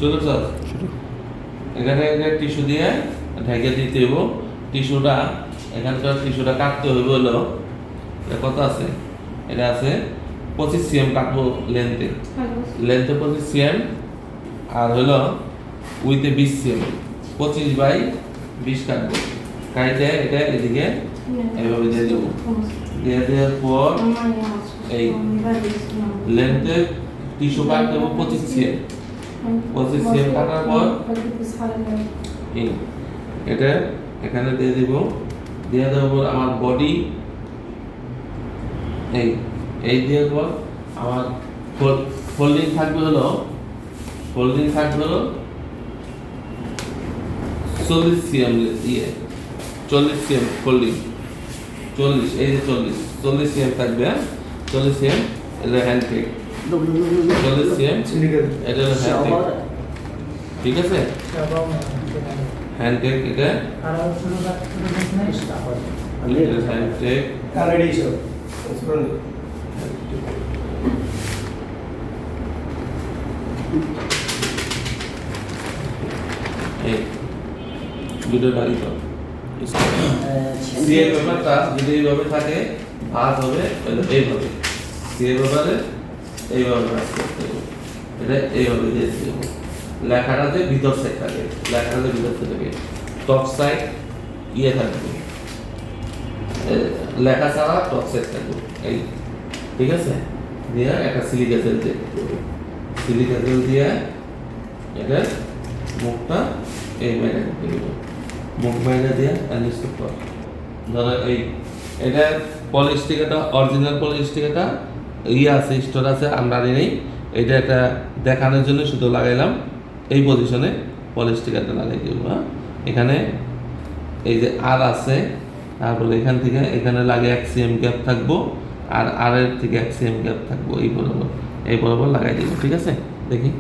শুরু স্যার এখানে টিস্যু দিয়ে ঢেকে দিতে হইব। টিস্যুটা এখানকার টিস্যুটা কাটতে হইব হলো কত আছে, এটা আছে 25 cm কাটবো লেন্থে 25 cm আর হলো উইথে 20 cm 25/20 কাটবো। কাটে এটা এদিকে এইভাবে দিয়ে দেবো। দিয়ে দেওয়ার পর এই লেন্থে টিস্যু কাটতে হইব 25 cm 25 cm কাটার পর এটা এখানে দিয়ে দিব। দিয়ে দেওয়ার পর আমার বডি এই দেওয়ার পর আমার ফোল্ডিং থাকবে হলো 40 cm 40 cm ফোল্ডিং 40 এই যে 40 cm থাকবে। 40 cm এটা হ্যান্ড টেক 40 cm এটা হলো হ্যান্ড টেক, ঠিক আছে। হ্যান্ড টেক এটা হ্যান্ড টেক এই দুটো বাড়ি তো সিএ ব্যাপারটা যদি এইভাবে থাকে ভাগ হবে এইভাবে। সিএ ব্যাপারে এইভাবে ভাগ করতে হবে, এটা এইভাবে দিয়ে দেবো। লেখাটাতে ভিতর সাইড থাকে, লেখাটাতে ভিতর সাইড থাকে, টপ সাইড ইয়ে থাকবে, লেখা ছাড়া টপ সাইড থাকবে এই, ঠিক আছে। দিয়ে একটা সিলিকা জেল দিয়ে সিলিকা জেল দিয়ে এটা মুখটা এই বাইরে করতে দেবো। মুখ বাইরে দিয়ে অ্যালিস্ট কর। ধরো এই এটা পলিস্টিকাটা অরিজিনাল পলিস্টিকাটা ইয়ে আছে, স্টোর আছে, আমরা নেই। এটা একটা দেখানোর জন্য শুধু লাগাইলাম। এই পজিশনে পলিস্টিকারটা লাগাই দিব। এখানে এই যে আর আছে, তারপরে এখান থেকে এখানে লাগে 1 cm গ্যাপ থাকবো, আর এর থেকে 1 cm গ্যাপ থাকবো এই বরাবর লাগাই দিব, ঠিক আছে। দেখি